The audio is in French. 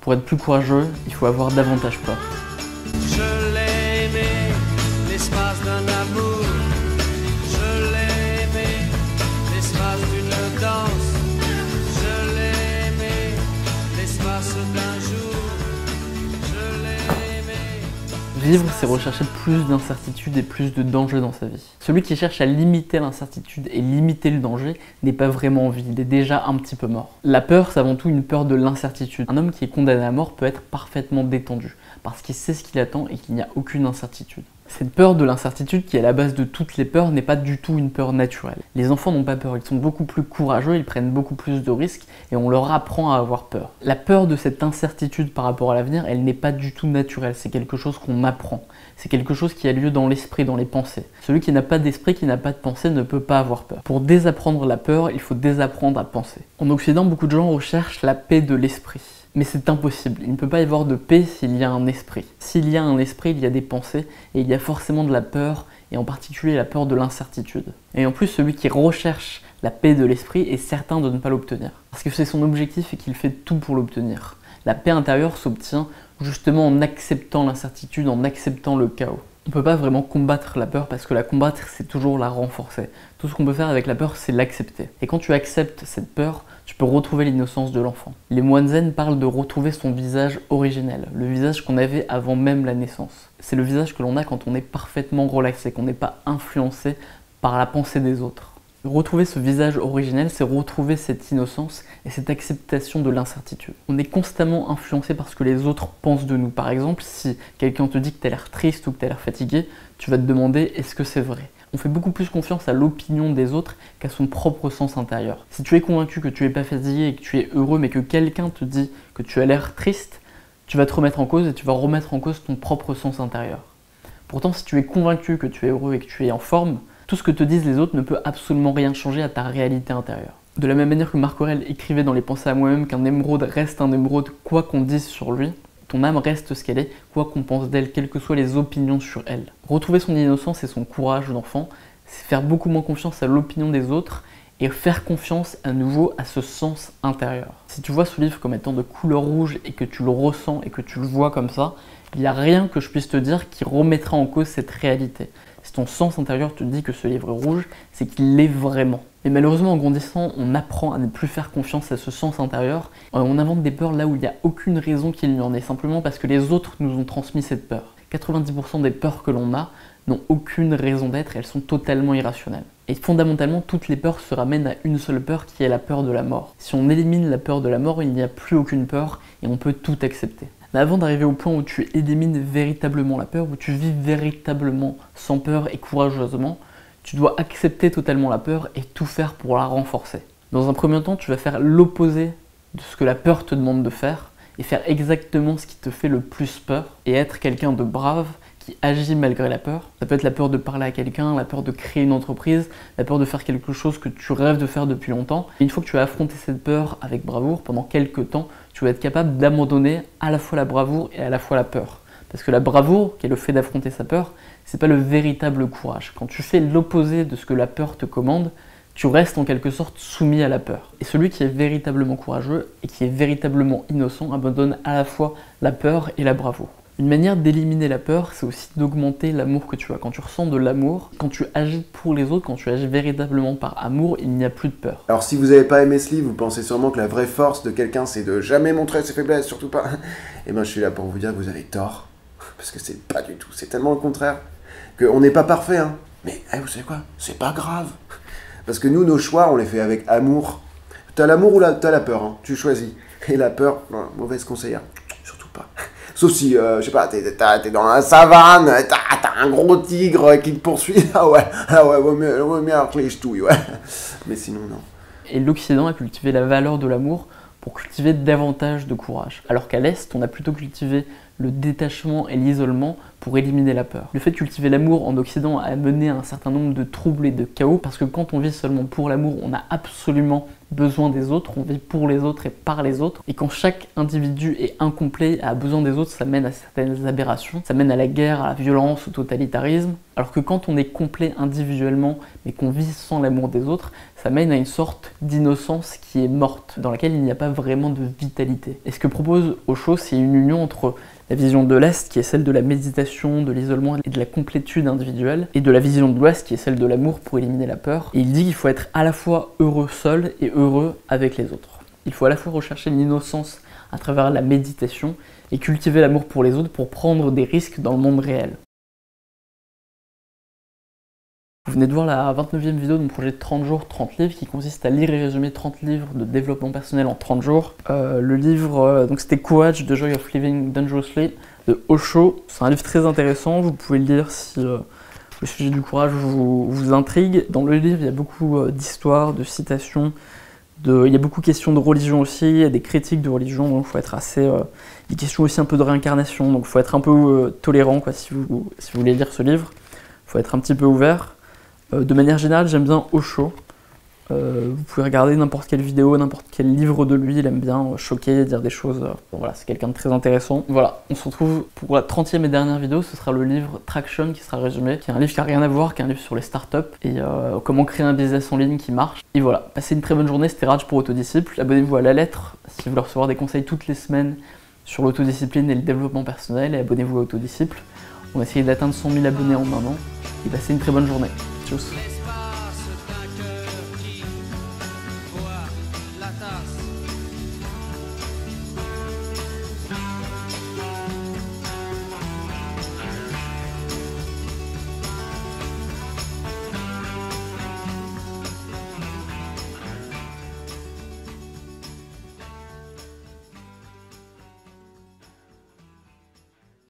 Pour être plus courageux, il faut avoir davantage peur. Je l'ai aimé, l'espace d'un amour. Je l'ai aimé, l'espace d'une danse. Je l'ai aimé, l'espace d'un jour. Je l'ai aimé. Vivre, c'est rechercher plus d'incertitude et plus de danger dans sa vie. Celui qui cherche à limiter l'incertitude et limiter le danger n'est pas vraiment en vie, il est déjà un petit peu mort. La peur, c'est avant tout une peur de l'incertitude. Un homme qui est condamné à mort peut être parfaitement détendu, parce qu'il sait ce qu'il attend et qu'il n'y a aucune incertitude. Cette peur de l'incertitude, qui est à la base de toutes les peurs, n'est pas du tout une peur naturelle. Les enfants n'ont pas peur, ils sont beaucoup plus courageux, ils prennent beaucoup plus de risques et on leur apprend à avoir peur. La peur de cette incertitude par rapport à l'avenir, elle n'est pas du tout naturelle, c'est quelque chose qu'on apprend. C'est quelque chose qui a lieu dans l'esprit, dans les pensées. Celui qui n'a pas d'esprit, qui n'a pas de pensée, ne peut pas avoir peur. Pour désapprendre la peur, il faut désapprendre à penser. En Occident, beaucoup de gens recherchent la paix de l'esprit. Mais c'est impossible, il ne peut pas y avoir de paix s'il y a un esprit. S'il y a un esprit, il y a des pensées, et il y a forcément de la peur, et en particulier la peur de l'incertitude. Et en plus, celui qui recherche la paix de l'esprit est certain de ne pas l'obtenir. Parce que c'est son objectif et qu'il fait tout pour l'obtenir. La paix intérieure s'obtient justement en acceptant l'incertitude, en acceptant le chaos. On ne peut pas vraiment combattre la peur parce que la combattre, c'est toujours la renforcer. Tout ce qu'on peut faire avec la peur, c'est l'accepter. Et quand tu acceptes cette peur, tu peux retrouver l'innocence de l'enfant. Les moines zen parlent de retrouver son visage originel, le visage qu'on avait avant même la naissance. C'est le visage que l'on a quand on est parfaitement relaxé, qu'on n'est pas influencé par la pensée des autres. Retrouver ce visage originel, c'est retrouver cette innocence et cette acceptation de l'incertitude. On est constamment influencé par ce que les autres pensent de nous. Par exemple, si quelqu'un te dit que tu as l'air triste ou que tu as l'air fatigué, tu vas te demander est-ce que c'est vrai ? On fait beaucoup plus confiance à l'opinion des autres qu'à son propre sens intérieur. Si tu es convaincu que tu n'es pas fatigué et que tu es heureux, mais que quelqu'un te dit que tu as l'air triste, tu vas te remettre en cause et tu vas remettre en cause ton propre sens intérieur. Pourtant, si tu es convaincu que tu es heureux et que tu es en forme, tout ce que te disent les autres ne peut absolument rien changer à ta réalité intérieure. De la même manière que Marc Aurèle écrivait dans Les Pensées à moi-même qu'un émeraude reste un émeraude quoi qu'on dise sur lui, ton âme reste ce qu'elle est, quoi qu'on pense d'elle, quelles que soient les opinions sur elle. Retrouver son innocence et son courage d'enfant, c'est faire beaucoup moins confiance à l'opinion des autres et faire confiance à nouveau à ce sens intérieur. Si tu vois ce livre comme étant de couleur rouge et que tu le ressens et que tu le vois comme ça, il n'y a rien que je puisse te dire qui remettra en cause cette réalité. Si ton sens intérieur te dit que ce livre est rouge, c'est qu'il l'est vraiment. Mais malheureusement, en grandissant, on apprend à ne plus faire confiance à ce sens intérieur. On invente des peurs là où il n'y a aucune raison qu'il y en ait, simplement parce que les autres nous ont transmis cette peur. 90% des peurs que l'on a n'ont aucune raison d'être, elles sont totalement irrationnelles. Et fondamentalement, toutes les peurs se ramènent à une seule peur qui est la peur de la mort. Si on élimine la peur de la mort, il n'y a plus aucune peur et on peut tout accepter. Mais avant d'arriver au point où tu élimines véritablement la peur, où tu vis véritablement sans peur et courageusement, tu dois accepter totalement la peur et tout faire pour la renforcer. Dans un premier temps, tu vas faire l'opposé de ce que la peur te demande de faire et faire exactement ce qui te fait le plus peur et être quelqu'un de brave qui agit malgré la peur. Ça peut être la peur de parler à quelqu'un, la peur de créer une entreprise, la peur de faire quelque chose que tu rêves de faire depuis longtemps. Et une fois que tu as affronté cette peur avec bravoure, pendant quelques temps, tu vas être capable d'abandonner à la fois la bravoure et à la fois la peur. Parce que la bravoure, qui est le fait d'affronter sa peur, c'est pas le véritable courage. Quand tu fais l'opposé de ce que la peur te commande, tu restes en quelque sorte soumis à la peur. Et celui qui est véritablement courageux et qui est véritablement innocent abandonne à la fois la peur et la bravoure. Une manière d'éliminer la peur, c'est aussi d'augmenter l'amour que tu as. Quand tu ressens de l'amour, quand tu agis pour les autres, quand tu agis véritablement par amour, il n'y a plus de peur. Alors si vous n'avez pas aimé ce livre, vous pensez sûrement que la vraie force de quelqu'un, c'est de jamais montrer ses faiblesses, surtout pas. Et ben je suis là pour vous dire que vous avez tort. Parce que c'est pas du tout, c'est tellement le contraire. Qu'on n'est pas parfait, hein. Mais vous savez quoi? C'est pas grave. Parce que nous, nos choix, on les fait avec amour. T'as l'amour ou t'as la peur, hein. Tu choisis. Et la peur, mauvaise conseillère. Surtout pas. Sauf si, je sais pas, t'es dans la savane, t'as un gros tigre qui te poursuit. Ah ouais, vaut mieux avoir les ch'touilles, ouais. Mais sinon, non. Et l'Occident a cultivé la valeur de l'amour pour cultiver davantage de courage. Alors qu'à l'Est, on a plutôt cultivé le détachement et l'isolement pour éliminer la peur. Le fait de cultiver l'amour en Occident a mené à un certain nombre de troubles et de chaos, parce que quand on vit seulement pour l'amour, on a absolument besoin des autres, on vit pour les autres et par les autres, et quand chaque individu est incomplet et a besoin des autres, ça mène à certaines aberrations, ça mène à la guerre, à la violence, au totalitarisme, alors que quand on est complet individuellement, mais qu'on vit sans l'amour des autres, ça mène à une sorte d'innocence qui est morte, dans laquelle il n'y a pas vraiment de vitalité. Et ce que propose Osho, c'est une union entre la vision de l'Est, qui est celle de la méditation, de l'isolement et de la complétude individuelle, et de la vision de l'Ouest, qui est celle de l'amour pour éliminer la peur. Et il dit qu'il faut être à la fois heureux seul et heureux avec les autres. Il faut à la fois rechercher l'innocence à travers la méditation et cultiver l'amour pour les autres pour prendre des risques dans le monde réel. Vous venez de voir la 29e vidéo de mon projet 30 jours, 30 livres qui consiste à lire et résumer 30 livres de développement personnel en 30 jours. Le livre, donc c'était Courage, The Joy of Living Dangerously de Osho. C'est un livre très intéressant, vous pouvez le lire si le sujet du courage vous intrigue. Dans le livre, il y a beaucoup d'histoires, de citations, il y a beaucoup de questions de religion aussi, il y a des critiques de religion, donc il faut être assez... des questions aussi un peu de réincarnation, donc il faut être un peu tolérant quoi, si vous voulez lire ce livre. Il faut être un petit peu ouvert. De manière générale, j'aime bien Osho. Vous pouvez regarder n'importe quelle vidéo, n'importe quel livre de lui, il aime bien choquer, dire des choses. Bon, voilà, c'est quelqu'un de très intéressant. Voilà, on se retrouve pour la 30e et dernière vidéo, ce sera le livre Traction qui sera résumé, qui est un livre qui n'a rien à voir, qui est un livre sur les startups et comment créer un business en ligne qui marche. Et voilà, passez une très bonne journée, c'était Raj pour Autodisciple. Abonnez-vous à la lettre si vous voulez recevoir des conseils toutes les semaines sur l'autodiscipline et le développement personnel, et abonnez-vous à Autodisciple. On va essayer d'atteindre 100 000 abonnés en un an. Et passez une très bonne journée. Tchuss.